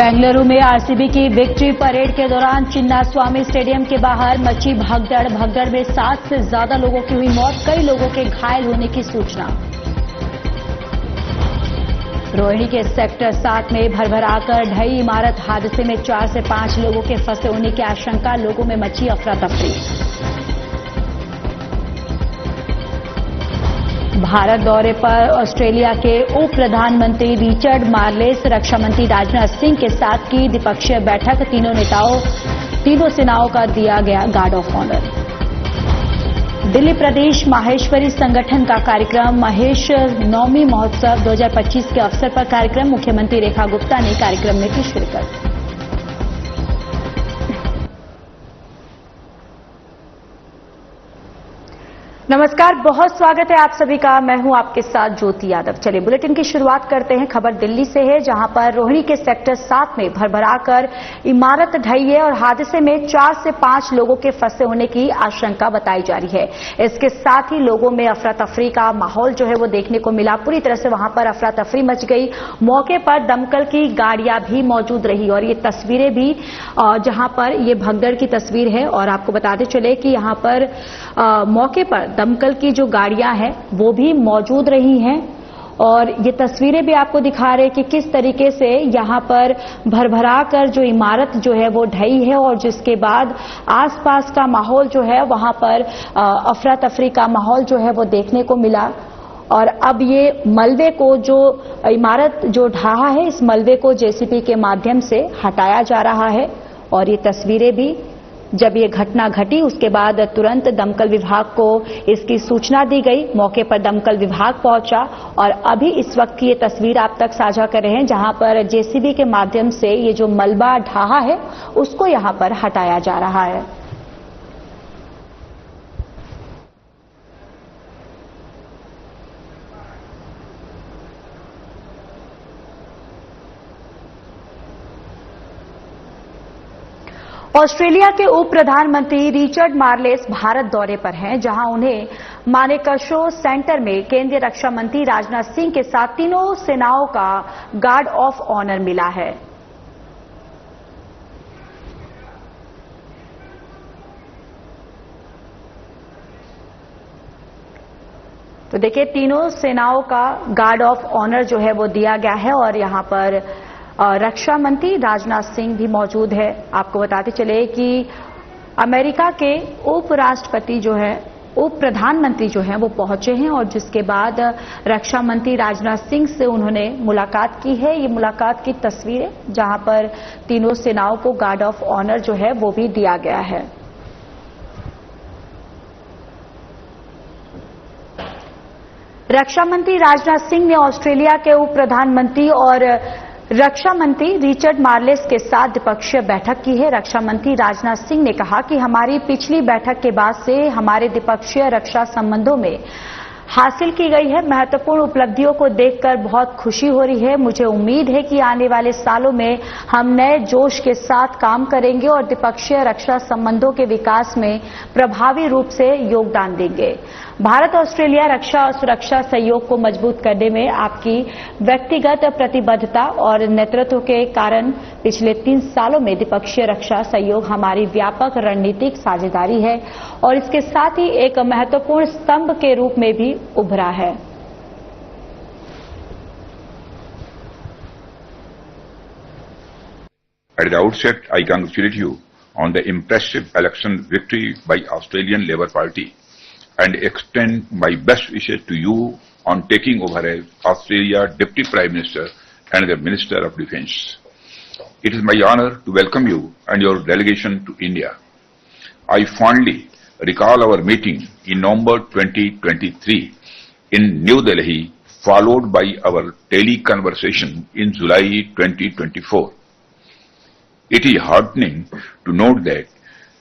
बेंगलुरु में आरसीबी की victory parade के दौरान चिन्नास्वामी स्टेडियम के बाहर मची भगदड़ में 7 से ज्यादा लोगों की हुई मौत, कई लोगों के घायल होने की सूचना। रोहिणी के सेक्टर 7 में भरभराकर ढही इमारत हादसे में 4 से 5 लोगों के फंसे होने की आशंका, लोगों में मची अफरा तफरी। भारत दौरे पर ऑस्ट्रेलिया के उप प्रधानमंत्री रिचर्ड मार्लेस, रक्षा मंत्री राजनाथ सिंह के साथ की द्विपक्षीय बैठक, तीनों सेनाओं का दिया गया गार्ड ऑफ ऑनर। दिल्ली प्रदेश माहेश्वरी संगठन का कार्यक्रम महेश नवमी महोत्सव 2025 के अवसर पर कार्यक्रम, मुख्यमंत्री रेखा गुप्ता ने कार्यक्रम में की शिरकत। नमस्कार, बहुत स्वागत है आप सभी का। मैं हूं आपके साथ ज्योति यादव। चलिए बुलेटिन की शुरुआत करते हैं। खबर दिल्ली से है, जहां पर रोहिणी के सेक्टर 7 में भरभराकर इमारत ढही है और हादसे में 4 से 5 लोगों के फंसे होने की आशंका बताई जा रही है। इसके साथ ही लोगों में अफरा तफरी का माहौल जो है वो देखने को मिला। पूरी तरह से वहां पर अफरा तफरी मच गई। मौके पर दमकल की गाड़ियां भी मौजूद रही और ये तस्वीरें भी जहां पर ये भगदड़ की तस्वीर है। और आपको बताते चले कि यहां पर मौके पर दमकल की जो गाड़ियां हैं वो भी मौजूद रही हैं और ये तस्वीरें भी आपको दिखा रहे हैं कि किस तरीके से यहां पर भरभरा कर जो इमारत जो है वो ढही है और जिसके बाद आसपास का माहौल जो है वहां पर अफरा तफरी का माहौल जो है वो देखने को मिला। और अब ये मलबे को, जो इमारत जो ढहा है, इस मलबे को जेसीबी के माध्यम से हटाया जा रहा है। और ये तस्वीरें भी, जब ये घटना घटी उसके बाद तुरंत दमकल विभाग को इसकी सूचना दी गई। मौके पर दमकल विभाग पहुंचा और अभी इस वक्त की ये तस्वीर आप तक साझा कर रहे हैं, जहां पर जेसीबी के माध्यम से ये जो मलबा ढहा है उसको यहां पर हटाया जा रहा है। ऑस्ट्रेलिया के उप प्रधानमंत्री रिचर्ड मार्लेस भारत दौरे पर हैं, जहां उन्हें मानेकशॉ सेंटर में केंद्रीय रक्षा मंत्री राजनाथ सिंह के साथ तीनों सेनाओं का गार्ड ऑफ ऑनर मिला है। तो देखिए, तीनों सेनाओं का गार्ड ऑफ ऑनर जो है वो दिया गया है और यहां पर रक्षा मंत्री राजनाथ सिंह भी मौजूद है। आपको बताते चले कि अमेरिका के उपराष्ट्रपति जो है, उप प्रधानमंत्री जो है वो पहुंचे हैं और जिसके बाद रक्षा मंत्री राजनाथ सिंह से उन्होंने मुलाकात की है। ये मुलाकात की तस्वीरें, जहां पर तीनों सेनाओं को गार्ड ऑफ ऑनर जो है वो भी दिया गया है। रक्षा मंत्री राजनाथ सिंह ने ऑस्ट्रेलिया के उप प्रधानमंत्री और रक्षा मंत्री रिचर्ड मार्लेस के साथ द्विपक्षीय बैठक की है। रक्षा मंत्री राजनाथ सिंह ने कहा कि हमारी पिछली बैठक के बाद से हमारे द्विपक्षीय रक्षा संबंधों में हासिल की गई है महत्वपूर्ण उपलब्धियों को देखकर बहुत खुशी हो रही है। मुझे उम्मीद है कि आने वाले सालों में हम नए जोश के साथ काम करेंगे और द्विपक्षीय रक्षा संबंधों के विकास में प्रभावी रूप से योगदान देंगे। भारत ऑस्ट्रेलिया रक्षा और सुरक्षा सहयोग को मजबूत करने में आपकी व्यक्तिगत प्रतिबद्धता और नेतृत्व के कारण पिछले 3 सालों में द्विपक्षीय रक्षा सहयोग हमारी व्यापक रणनीतिक साझेदारी है और इसके साथ ही एक महत्वपूर्ण स्तंभ के रूप में भी उभरा है। At the outset, I congratulate you on the impressive election victory by Australian Labor Party and extend my best wishes to you on taking over as Australia Deputy Prime Minister and the Minister of Defence. It is my honor to welcome you and your delegation to India. I fondly recall our meeting in November 2023 in New Delhi, followed by our tele-conversation in July 2024. It is heartening to note that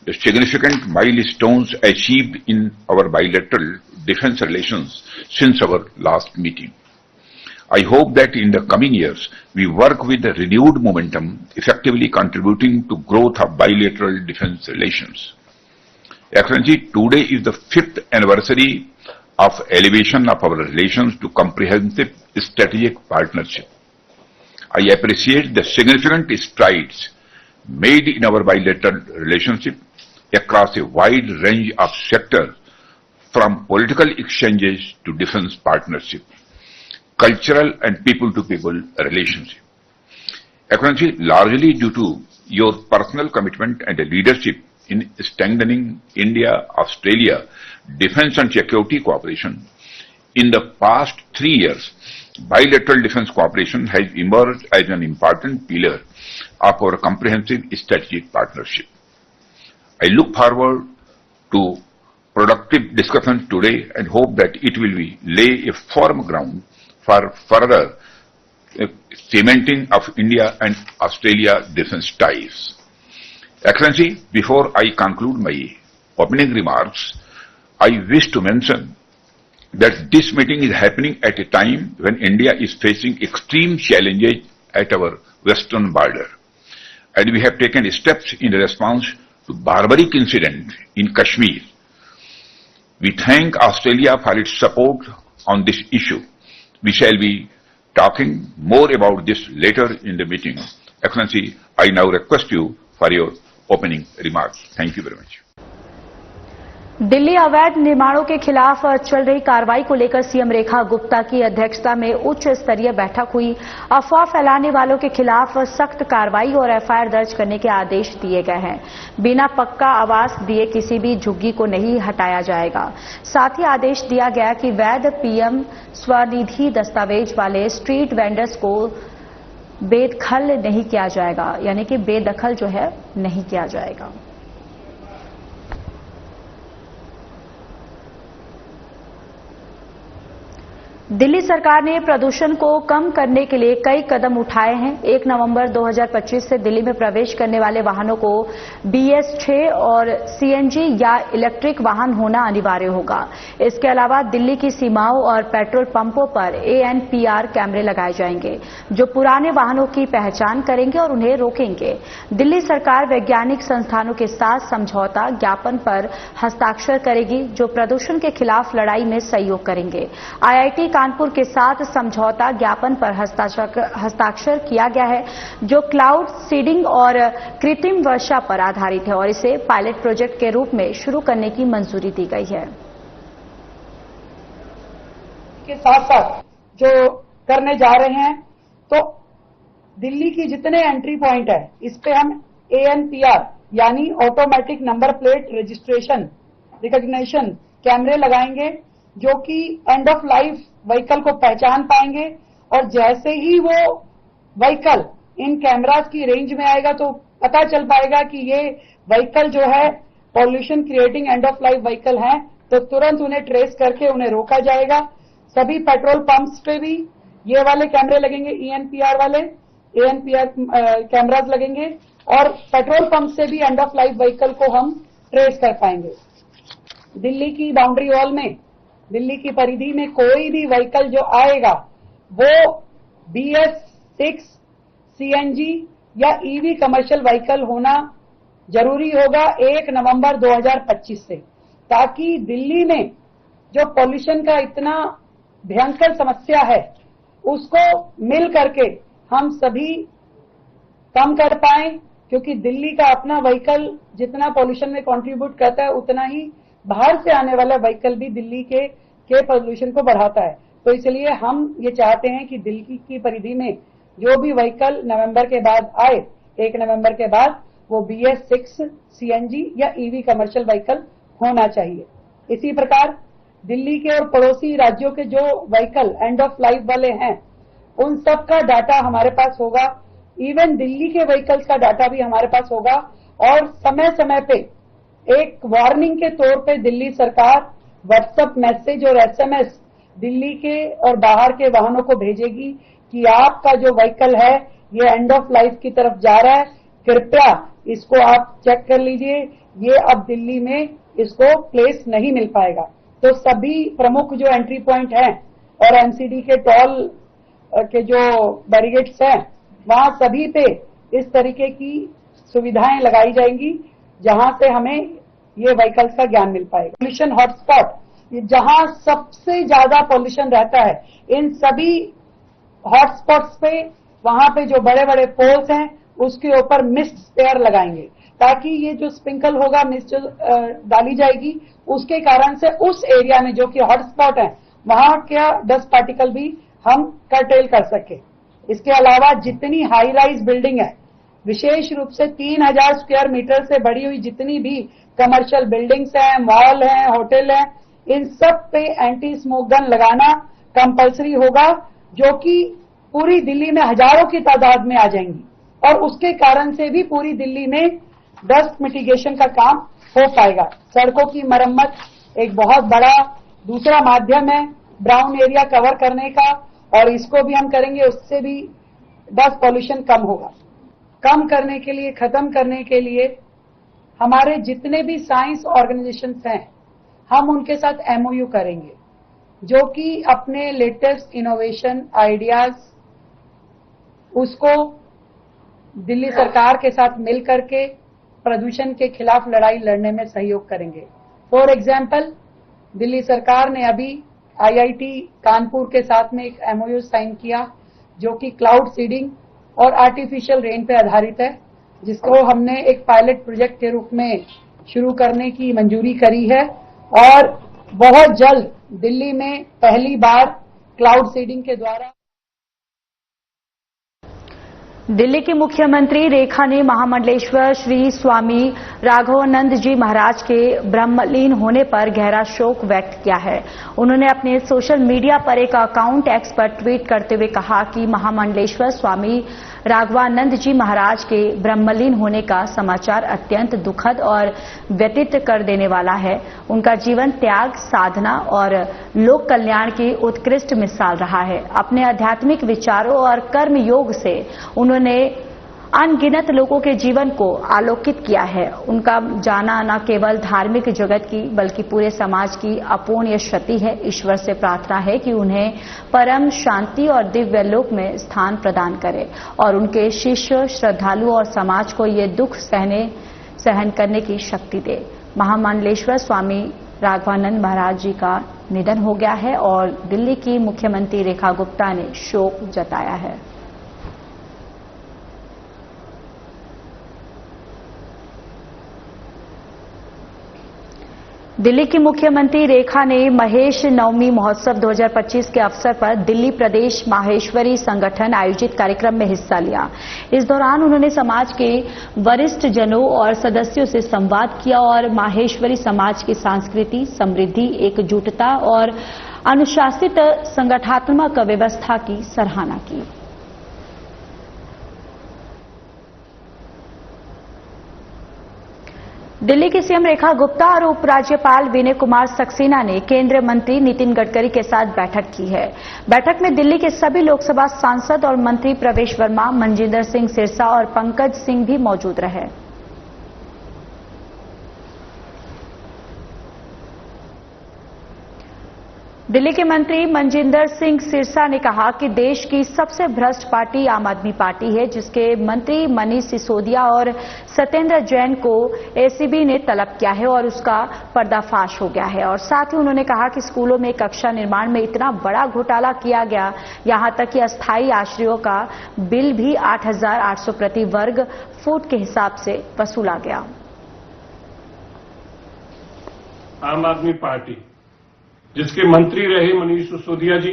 the significant milestones achieved in our bilateral defense relations since our last meeting. I hope that in the coming years, we work with a renewed momentum, effectively contributing to growth of bilateral defense relations. Excellency, today is the 5th anniversary of elevation of our relations to comprehensive strategic partnership. I appreciate the significant strides made in our bilateral relationship across a wide range of sectors, from political exchanges to defense partnership, cultural and people-to-people relationship. Excellency, largely due to your personal commitment and leadership in strengthening India-Australia defense and security cooperation, in the past 3 years, bilateral defense cooperation has emerged as an important pillar of our comprehensive strategic partnership. I look forward to productive discussions today and hope that it will lay a firm ground for further cementing of India and Australia defense ties. Excellency, before I conclude my opening remarks, I wish to mention that this meeting is happening at a time when India is facing extreme challenges at our western border, and we have taken steps in response to barbaric incident in Kashmir. We thank Australia for its support on this issue. We shall be talking more about this later in the meeting. Excellency, I now request you for your opening remarks. Thank you very much. Delhi अवैध निर्माणों के खिलाफ चल रही कार्रवाई को लेकर CM Rekha Gupta की अध्यक्षता में उच्च स्तरीय बैठक हुई। अफवाह फैलाने वालों के खिलाफ सख्त कार्रवाई और एफआईआर दर्ज करने के आदेश दिए गए हैं। बिना पक्का आवास दिए किसी भी झुग्गी को नहीं हटाया जाएगा। साथ ही आदेश दिया गया कि वैध पीएम स्वनिधि दस्तावेज वाले स्ट्रीट वेंडर्स को बेदखल नहीं किया जाएगा, यानी कि बेदखल जो है नहीं किया जाएगा। दिल्ली सरकार ने प्रदूषण को कम करने के लिए कई कदम उठाए हैं। 1 नवंबर 2025 से दिल्ली में प्रवेश करने वाले वाहनों को BS6 और सीएनजी या इलेक्ट्रिक वाहन होना अनिवार्य होगा। इसके अलावा दिल्ली की सीमाओं और पेट्रोल पंपों पर ANPR कैमरे लगाए जाएंगे, जो पुराने वाहनों की पहचान करेंगे और उन्हें रोकेंगे। दिल्ली सरकार वैज्ञानिक संस्थानों के साथ समझौता ज्ञापन पर हस्ताक्षर करेगी, जो प्रदूषण के खिलाफ लड़ाई में सहयोग करेंगे। IIT कानपुर के साथ समझौता ज्ञापन पर हस्ताक्षर किया गया है, जो क्लाउड सीडिंग और कृत्रिम वर्षा पर आधारित है, और इसे पायलट प्रोजेक्ट के रूप में शुरू करने की मंजूरी दी गई है। के साथ साथ जो करने जा रहे हैं, तो दिल्ली की जितने एंट्री पॉइंट है, इस पे हम ANPR यानी automatic number plate registration recognition कैमरे लगाएंगे, जो कि एंड ऑफ लाइफ व्हीकल को पहचान पाएंगे, और जैसे ही वो व्हीकल इन कैमरास की रेंज में आएगा तो पता चल पाएगा कि ये व्हीकल जो है pollution creating end of life vehicle है, तो तुरंत उन्हें ट्रेस करके उन्हें रोका जाएगा। सभी पेट्रोल पंप्स पे भी ये वाले कैमरे लगेंगे, ANPR वाले ANPR कैमरास लगेंगे, और पेट्रोल पंप से भी एंड ऑफ लाइफ व्हीकल को हम ट्रेस कर पाएंगे। दिल्ली की बाउंड्री वॉल में, दिल्ली की परिधि में कोई भी व्हीकल जो आएगा वो BS6 CNG या EV कमर्शियल व्हीकल होना जरूरी होगा 1 नवंबर 2025 से, ताकि दिल्ली में जो पॉल्यूशन का इतना भयंकर समस्या है उसको मिल करके हम सभी कम कर पाए, क्योंकि दिल्ली का अपना व्हीकल जितना पॉल्यूशन में कंट्रीब्यूट करता है, उतना ही बाहर से आने वाला व्हीकल भी दिल्ली के पॉल्यूशन को बढ़ाता है। तो इसलिए हम ये चाहते हैं कि दिल्ली की परिधि में जो भी व्हीकल नवंबर के बाद आए, 1 नवंबर के बाद, वो BS6 CNG या EV कमर्शियल व्हीकल होना चाहिए। इसी प्रकार दिल्ली के और पड़ोसी राज्यों के जो व्हीकल एंड ऑफ लाइफ वाले हैं, उन सब का डाटा हमारे पास होगा। इवन दिल्ली के व्हीकल्स का डाटा भी हमारे पास होगा, और समय समय पे एक वार्निंग के तौर पे दिल्ली सरकार व्हाट्सएप मैसेज और SMS दिल्ली के और बाहर के वाहनों को भेजेगी कि आपका जो व्हीकल है ये एंड ऑफ लाइफ की तरफ जा रहा है, कृपया इसको आप चेक कर लीजिए, ये अब दिल्ली में इसको प्लेस नहीं मिल पाएगा। तो सभी प्रमुख जो एंट्री पॉइंट हैं और MCD के टोल के जो बैरिकेड्स हैं, वहां सभी पे इस तरीके की सुविधाएं लगाई जाएंगी, जहां से हमें ये व्हीकल्स का ज्ञान मिल पाएगा। पॉल्यूशन हॉटस्पॉट, जहां सबसे ज्यादा पॉल्यूशन रहता है, इन सभी हॉटस्पॉट्स पे वहां पे जो बड़े बड़े पोल्स हैं उसके ऊपर मिस्ट स्पेयर लगाएंगे, ताकि ये जो स्प्रिंकल होगा, मिस्ट डाली जाएगी, उसके कारण से उस एरिया में जो कि हॉटस्पॉट है वहां क्या डस्ट पार्टिकल भी हम कर्टेल कर सके। इसके अलावा जितनी हाई राइज बिल्डिंग है, विशेष रूप से 3000 स्क्वायर मीटर से बढ़ी हुई जितनी भी कमर्शियल बिल्डिंग्स हैं, मॉल हैं, होटल हैं, इन सब पे एंटी स्मोक गन लगाना कंपलसरी होगा, जो कि पूरी दिल्ली में हजारों की तादाद में आ जाएंगी और उसके कारण से भी पूरी दिल्ली में डस्ट मिटिगेशन का काम हो पाएगा। सड़कों की मरम्मत एक बहुत बड़ा दूसरा माध्यम है ब्राउन एरिया कवर करने का, और इसको भी हम करेंगे, उससे भी डस्ट पॉल्यूशन कम होगा। कम करने के लिए, खत्म करने के लिए हमारे जितने भी साइंस ऑर्गेनाइजेशंस हैं, हम उनके साथ एमओयू करेंगे, जो कि अपने लेटेस्ट इनोवेशन आइडियाज उसको दिल्ली सरकार के साथ मिल करके प्रदूषण के खिलाफ लड़ाई लड़ने में सहयोग करेंगे। फॉर एग्जाम्पल, दिल्ली सरकार ने अभी आईआईटी कानपुर के साथ में एक एमओयू साइन किया, जो कि क्लाउड सीडिंग और आर्टिफिशियल रेन पे आधारित है, जिसको हमने एक पायलट प्रोजेक्ट के रूप में शुरू करने की मंजूरी करी है, और बहुत जल्द दिल्ली में पहली बार क्लाउड सीडिंग के द्वारा। दिल्ली की मुख्यमंत्री रेखा ने महामंडलेश्वर श्री स्वामी राघवानंद जी महाराज के ब्रह्मलीन होने पर गहरा शोक व्यक्त किया है। उन्होंने अपने सोशल मीडिया पर एक अकाउंट एक्स पर ट्वीट करते हुए कहा कि महामंडलेश्वर स्वामी राघवानंद जी महाराज के ब्रह्मलीन होने का समाचार अत्यंत दुखद और व्यथित कर देने वाला है। उनका जीवन त्याग, साधना और लोक कल्याण की उत्कृष्ट मिसाल रहा है। अपने आध्यात्मिक विचारों और कर्म योग से उन्होंने अनगिनत लोगों के जीवन को आलोकित किया है। उनका जाना न केवल धार्मिक जगत की बल्कि पूरे समाज की अपूर्णीय क्षति है। ईश्वर से प्रार्थना है कि उन्हें परम शांति और दिव्य लोक में स्थान प्रदान करे और उनके शिष्य, श्रद्धालु और समाज को ये दुख सहन करने की शक्ति दे। महामंडलेश्वर स्वामी राघवानंद महाराज जी का निधन हो गया है और दिल्ली की मुख्यमंत्री रेखा गुप्ता ने शोक जताया है। दिल्ली की मुख्यमंत्री रेखा ने महेश नवमी महोत्सव 2025 के अवसर पर दिल्ली प्रदेश माहेश्वरी संगठन आयोजित कार्यक्रम में हिस्सा लिया। इस दौरान उन्होंने समाज के वरिष्ठ जनों और सदस्यों से संवाद किया और माहेश्वरी समाज की संस्कृति, समृद्धि, एकजुटता और अनुशासित संगठनात्मक व्यवस्था की सराहना की। दिल्ली की सीएम रेखा गुप्ता और उपराज्यपाल विनय कुमार सक्सेना ने केंद्रीय मंत्री नितिन गडकरी के साथ बैठक की है। बैठक में दिल्ली के सभी लोकसभा सांसद और मंत्री प्रवेश वर्मा, मनजिंदर सिंह सिरसा और पंकज सिंह भी मौजूद रहे। दिल्ली के मंत्री मनजिंदर सिंह सिरसा ने कहा कि देश की सबसे भ्रष्ट पार्टी आम आदमी पार्टी है, जिसके मंत्री मनीष सिसोदिया और सत्येंद्र जैन को एसीबी ने तलब किया है और उसका पर्दाफाश हो गया है। और साथ ही उन्होंने कहा कि स्कूलों में कक्षा निर्माण में इतना बड़ा घोटाला किया गया, यहां तक कि अस्थायी आश्रयों का बिल भी 8,800 प्रति वर्ग फुट के हिसाब से वसूला गया। आम आदमी पार्टी जिसके मंत्री रहे मनीष सिसोदिया जी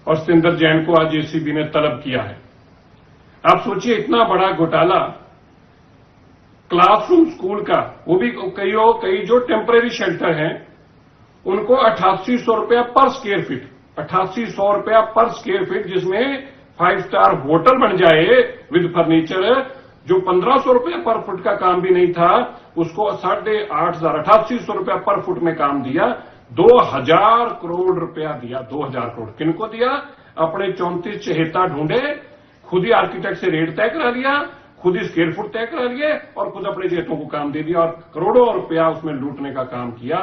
और सत्येंद्र जैन को आज एसीबी ने तलब किया है। आप सोचिए, इतना बड़ा घोटाला क्लासरूम स्कूल का, वो भी कई जो टेम्परेरी शेल्टर हैं उनको 8800 रुपया पर स्क्वायर फीट, 8800 रुपया पर स्क्वायर फीट, जिसमें 5 स्टार होटल बन जाए विद फर्नीचर, जो 1500 रुपया पर फुट का काम भी नहीं था उसको 8800 रुपया पर फुट में काम दिया। 2000 करोड़ रुपया दिया। 2000 करोड़ किनको दिया? अपने 34 चहेता ढूंढे, खुद ही आर्किटेक्ट से रेट तय करा लिया, खुद ही स्क्वायर फुट तय करा लिए और खुद अपने चहेतों को काम दे दिया और करोड़ों रुपया उसमें लूटने का काम किया।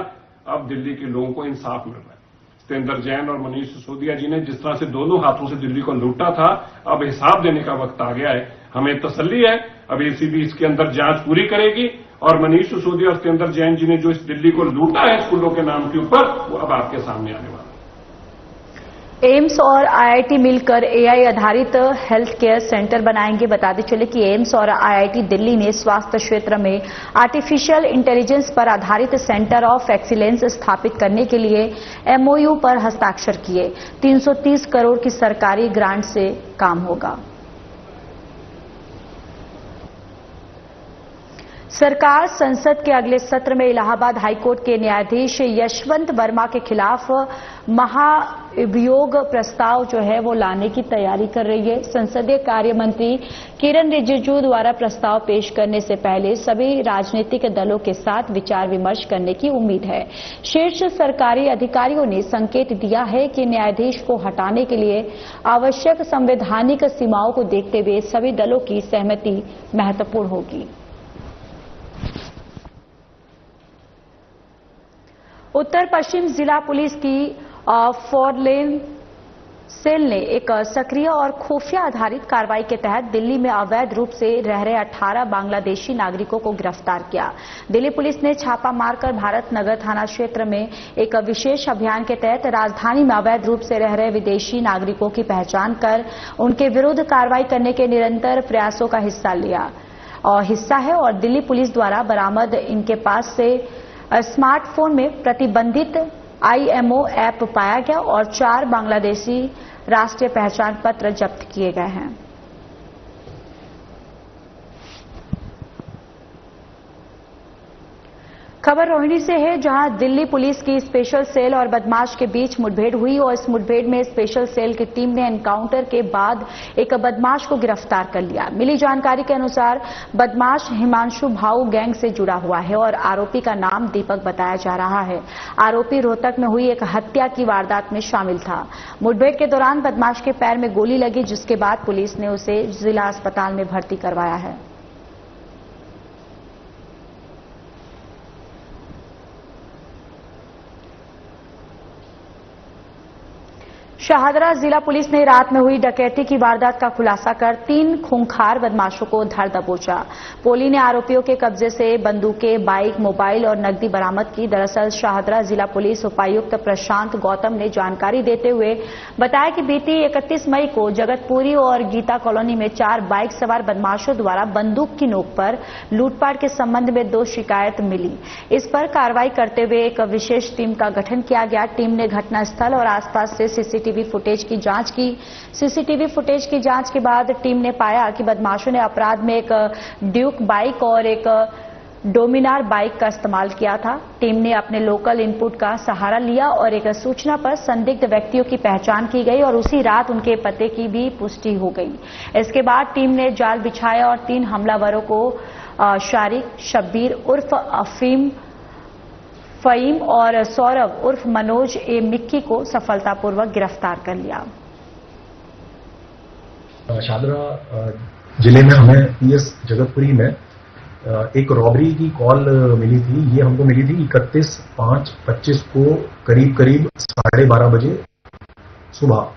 अब दिल्ली के लोगों को इंसाफ मिल रहा है। सत्येंद्र जैन और मनीष सिसोदिया जी ने जिस तरह से दोनों हाथों से दिल्ली को लूटा था, अब हिसाब देने का वक्त आ गया है। हमें तसल्ली है, अब एसीबी इसके अंदर जांच पूरी करेगी और मनीष सिसोदिया और सत्येंद्र जैन जी ने जो इस दिल्ली को लूटा है स्कूलों के नाम के ऊपर, वो अब आपके सामने आने वाला है। एम्स और आईआईटी मिलकर एआई आधारित हेल्थ केयर सेंटर बनाएंगे। बताते चले कि एम्स और आईआईटी दिल्ली ने स्वास्थ्य क्षेत्र में आर्टिफिशियल इंटेलिजेंस पर आधारित सेंटर ऑफ एक्सीलेंस स्थापित करने के लिए एमओयू पर हस्ताक्षर किए। 330 करोड़ की सरकारी ग्रांट से काम होगा। सरकार संसद के अगले सत्र में इलाहाबाद हाईकोर्ट के न्यायाधीश यशवंत वर्मा के खिलाफ महाभियोग प्रस्ताव वो लाने की तैयारी कर रही है। संसदीय कार्य मंत्री किरण रिजिजू द्वारा प्रस्ताव पेश करने से पहले सभी राजनीतिक दलों के साथ विचार विमर्श करने की उम्मीद है। शीर्ष सरकारी अधिकारियों ने संकेत दिया है कि न्यायाधीश को हटाने के लिए आवश्यक संवैधानिक सीमाओं को देखते हुए सभी दलों की सहमति महत्वपूर्ण होगी। उत्तर पश्चिम जिला पुलिस की 4 लेन सेल ने एक सक्रिय और खुफिया आधारित कार्रवाई के तहत दिल्ली में अवैध रूप से रह रहे 18 बांग्लादेशी नागरिकों को गिरफ्तार किया। दिल्ली पुलिस ने छापा मारकर भारत नगर थाना क्षेत्र में एक विशेष अभियान के तहत राजधानी में अवैध रूप से रह रहे विदेशी नागरिकों की पहचान कर उनके विरुद्ध कार्रवाई करने के निरंतर प्रयासों का हिस्सा है और दिल्ली पुलिस द्वारा बरामद इनके पास से स्मार्टफोन में प्रतिबंधित IMO ऐप पाया गया और 4 बांग्लादेशी राष्ट्रीय पहचान पत्र जब्त किए गए हैं। खबर रोहिणी से है, जहां दिल्ली पुलिस की स्पेशल सेल और बदमाश के बीच मुठभेड़ हुई और इस मुठभेड़ में स्पेशल सेल की टीम ने एनकाउंटर के बाद एक बदमाश को गिरफ्तार कर लिया। मिली जानकारी के अनुसार बदमाश हिमांशु भाऊ गैंग से जुड़ा हुआ है और आरोपी का नाम दीपक बताया जा रहा है। आरोपी रोहतक में हुई एक हत्या की वारदात में शामिल था। मुठभेड़ के दौरान बदमाश के पैर में गोली लगी, जिसके बाद पुलिस ने उसे जिला अस्पताल में भर्ती करवाया है। शाहदरा जिला पुलिस ने रात में हुई डकैती की वारदात का खुलासा कर 3 खूंखार बदमाशों को धर दबोचा। पुलिस ने आरोपियों के कब्जे से बंदूकें, बाइक, मोबाइल और नकदी बरामद की। दरअसल शाहदरा जिला पुलिस उपायुक्त प्रशांत गौतम ने जानकारी देते हुए बताया कि बीती 31 मई को जगतपुरी और गीता कॉलोनी में 4 बाइक सवार बदमाशों द्वारा बंदूक की नोक पर लूटपाट के संबंध में 2 शिकायत मिली। इस पर कार्रवाई करते हुए एक विशेष टीम का गठन किया गया। टीम ने घटनास्थल और आसपास से सीसीटीवी फुटेज की जांच की। सीसीटीवी फुटेज की जांच के बाद टीम ने पाया कि बदमाशों ने अपराध में एक ड्यूक बाइक और एक डोमिनार बाइक का इस्तेमाल किया था। टीम ने अपने लोकल इनपुट का सहारा लिया और एक सूचना पर संदिग्ध व्यक्तियों की पहचान की गई और उसी रात उनके पते की भी पुष्टि हो गई। इसके बाद टीम ने जाल बिछाया और 3 हमलावरों को शारिक, शब्बीर उर्फ अफीम, फहीम और सौरभ उर्फ मनोज ए मिक्की को सफलतापूर्वक गिरफ्तार कर लिया। शाहदरा जिले में हमें PS जगतपुरी में एक रॉबरी की कॉल मिली थी। ये हमको मिली थी 31/5/25 को करीब 12:30 बजे सुबह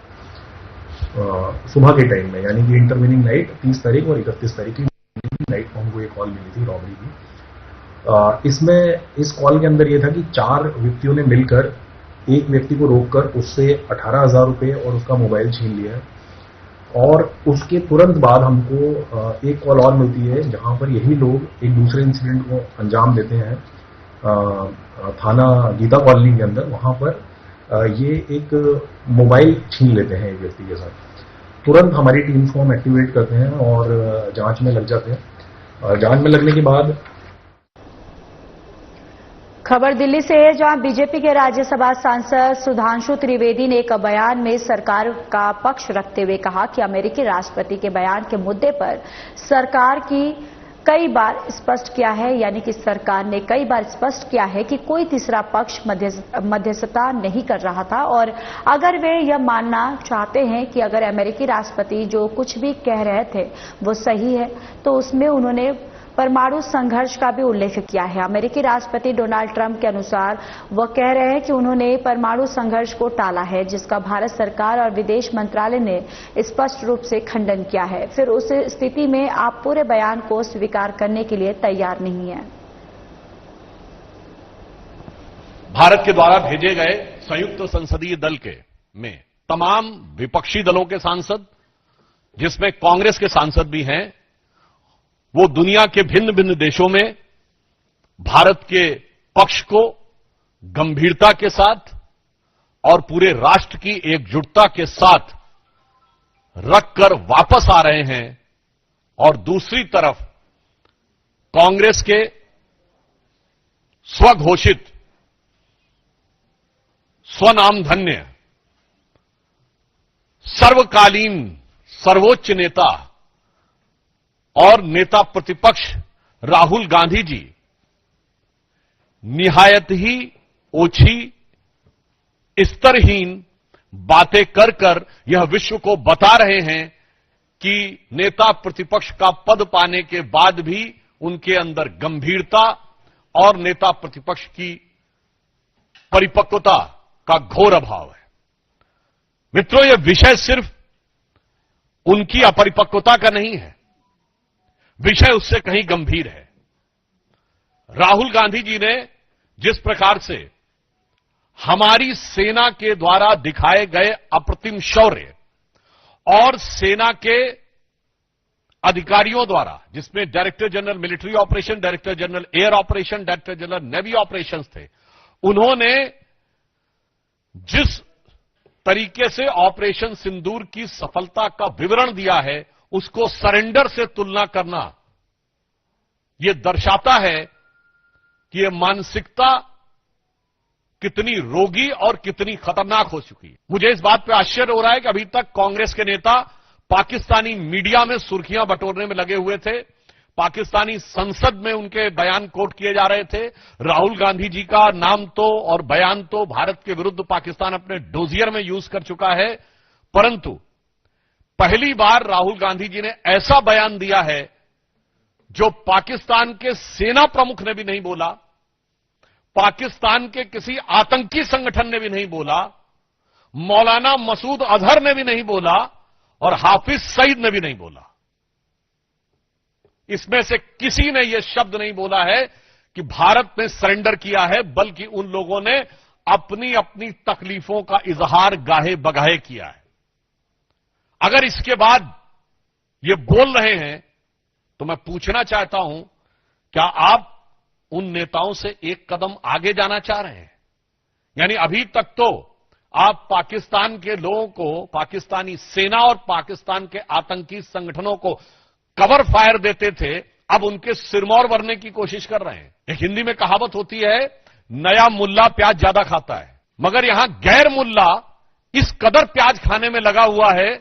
के टाइम में, यानी कि इंटरवेनिंग नाइट 30 तारीख और 31 तारीख की नाइट को हमको ये कॉल मिली थी रॉबरी की। इसमें इस कॉल के अंदर यह था कि 4 व्यक्तियों ने मिलकर एक व्यक्ति को रोककर उससे 18,000 रुपये और उसका मोबाइल छीन लिया और उसके तुरंत बाद हमको एक कॉल और मिलती है जहां पर यही लोग एक दूसरे इंसिडेंट को अंजाम देते हैं थाना गीता कॉलोनी के अंदर। वहां पर ये एक मोबाइल छीन लेते हैं एक व्यक्ति के साथ। तुरंत हमारी टीम्स को हम एक्टिवेट करते हैं और जांच में लग जाते हैं। जांच में लगने के बाद खबर दिल्ली से है, जहां बीजेपी के राज्यसभा सांसद सुधांशु त्रिवेदी ने एक बयान में सरकार का पक्ष रखते हुए कहा कि अमेरिकी राष्ट्रपति के बयान के मुद्दे पर सरकार की कई बार स्पष्ट किया है, यानी कि सरकार ने कई बार स्पष्ट किया है कि कोई तीसरा पक्ष मध्यस्थता नहीं कर रहा था और अगर वे यह मानना चाहते हैं कि अगर अमेरिकी राष्ट्रपति जो कुछ भी कह रहे थे वो सही है तो उसमें उन्होंने परमाणु संघर्ष का भी उल्लेख किया है। अमेरिकी राष्ट्रपति डोनाल्ड ट्रंप के अनुसार वह कह रहे हैं कि उन्होंने परमाणु संघर्ष को टाला है, जिसका भारत सरकार और विदेश मंत्रालय ने स्पष्ट रूप से खंडन किया है। फिर उस स्थिति में आप पूरे बयान को स्वीकार करने के लिए तैयार नहीं है। भारत के द्वारा भेजे गए संयुक्त संसदीय दल में तमाम विपक्षी दलों के सांसद, जिसमें कांग्रेस के सांसद भी हैं, वो दुनिया के भिन्न भिन्न देशों में भारत के पक्ष को गंभीरता के साथ और पूरे राष्ट्र की एकजुटता के साथ रखकर वापस आ रहे हैं। और दूसरी तरफ कांग्रेस के स्वघोषित स्वनामधन्य सर्वकालीन सर्वोच्च नेता और नेता प्रतिपक्ष राहुल गांधी जी निहायत ही ओछी, स्तरहीन बातें कर कर यह विश्व को बता रहे हैं कि नेता प्रतिपक्ष का पद पाने के बाद भी उनके अंदर गंभीरता और नेता प्रतिपक्ष की परिपक्वता का घोर अभाव है। मित्रों, यह विषय सिर्फ उनकी अपरिपक्वता का नहीं है, विषय उससे कहीं गंभीर है। राहुल गांधी जी ने जिस प्रकार से हमारी सेना के द्वारा दिखाए गए अप्रतिम शौर्य और सेना के अधिकारियों द्वारा, जिसमें director general military operation, director general air operation, director general navy operations थे, उन्होंने जिस तरीके से ऑपरेशन सिंदूर की सफलता का विवरण दिया है, उसको सरेंडर से तुलना करना यह दर्शाता है कि यह मानसिकता कितनी रोगी और कितनी खतरनाक हो चुकी है। मुझे इस बात पर आश्चर्य हो रहा है कि अभी तक कांग्रेस के नेता पाकिस्तानी मीडिया में सुर्खियां बटोरने में लगे हुए थे, पाकिस्तानी संसद में उनके बयान कोट किए जा रहे थे। राहुल गांधी जी का नाम तो और बयान तो भारत के विरुद्ध पाकिस्तान अपने डोजियर में यूज कर चुका है, परंतु पहली बार राहुल गांधी जी ने ऐसा बयान दिया है जो पाकिस्तान के सेना प्रमुख ने भी नहीं बोला, पाकिस्तान के किसी आतंकी संगठन ने भी नहीं बोला, मौलाना मसूद अजहर ने भी नहीं बोला और हाफिज सईद ने भी नहीं बोला। इसमें से किसी ने यह शब्द नहीं बोला है कि भारत ने सरेंडर किया है, बल्कि उन लोगों ने अपनी अपनी तकलीफों का इजहार गाहे बगाहे किया है। अगर इसके बाद ये बोल रहे हैं तो मैं पूछना चाहता हूं, क्या आप उन नेताओं से एक कदम आगे जाना चाह रहे हैं? यानी अभी तक तो आप पाकिस्तान के लोगों को, पाकिस्तानी सेना और पाकिस्तान के आतंकी संगठनों को कवर फायर देते थे, अब उनके सिरमौर भरने की कोशिश कर रहे हैं। एक हिंदी में कहावत होती है, नया मुल्ला प्याज ज्यादा खाता है, मगर यहां गैर मुल्ला इस कदर प्याज खाने में लगा हुआ है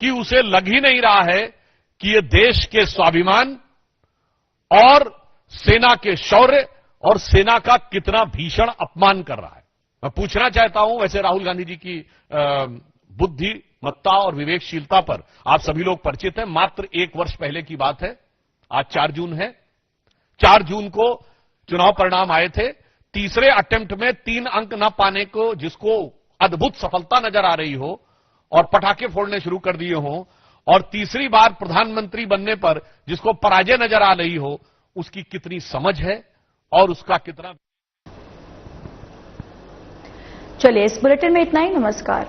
कि उसे लग ही नहीं रहा है कि यह देश के स्वाभिमान और सेना के शौर्य और सेना का कितना भीषण अपमान कर रहा है। मैं पूछना चाहता हूं, वैसे राहुल गांधी जी की बुद्धिमत्ता और विवेकशीलता पर आप सभी लोग परिचित हैं। मात्र 1 वर्ष पहले की बात है, आज 4 जून है। 4 जून को चुनाव परिणाम आए थे। तीसरे अटेम्प्ट में 3 अंक न पाने को, जिसको अद्भुत सफलता नजर आ रही हो और पटाखे फोड़ने शुरू कर दिए हो, और तीसरी बार प्रधानमंत्री बनने पर जिसको पराजय नजर आ रही हो, उसकी कितनी समझ है और उसका कितना। चलिए, इस बुलेटिन में इतना ही। नमस्कार।